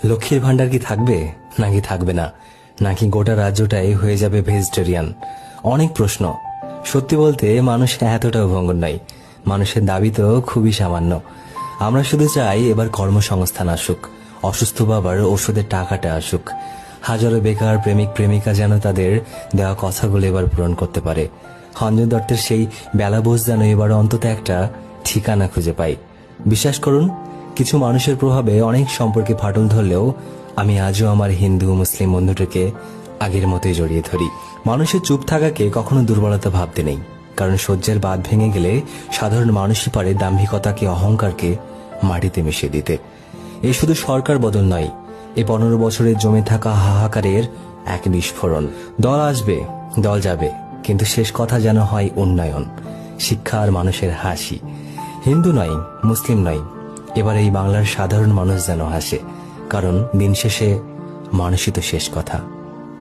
লক্ষ্মীর ভান্ডার কি থাকবে নাকি থাকবে না, নাকি গোটা রাজ্যটাই হয়ে যাবে ভেজিটেরিয়ান? অনেক প্রশ্ন। সত্যি বলতে মানুষ এতটাও ভঙ্গুর নয়, মানুষের দাবি তো খুবই সামান্য। আমরা শুধু চাই এবার কর্মসংস্থান আসুক, অসুস্থ বাবার ওষুধের টাকাটা আসুক, হাজারো বেকার প্রেমিক প্রেমিকা যেন তাদের দেওয়া কথাগুলো এবার পূরণ করতে পারে। অঞ্জন দত্তের সেই বেলাবোঝ যেন এবার অন্তত একটা ঠিকানা খুঁজে পাই। বিশ্বাস করুন, কিছু মানুষের প্রভাবে অনেক সম্পর্কে ফাটল ধরলেও আমি আজও আমার হিন্দু মুসলিম বন্ধুটাকে আগের মতোই জড়িয়ে ধরি। মানুষের চুপ থাকাকে কখনো দুর্বলতা ভাবতে নেই, কারণ সহ্যের বাঁধ ভেঙে গেলে সাধারণ মানুষই পারে দাম্ভিকতাকে, অহংকারকে মাটিতে মিশিয়ে দিতে। এই শুধু সরকার বদল নয়, এই 15 বছরের জমে থাকা হাহাকারের এক বিস্ফোরণ। দল আসবে, দল যাবে, কিন্তু শেষ কথা যেন হয় উন্নয়ন, শিক্ষা আর মানুষের হাসি। হিন্দু নয়, মুসলিম নয়, এবার এই বাংলার সাধারণ মানুষ যেন হাসে, কারণ দিন শেষে মানুষই তো শেষ কথা।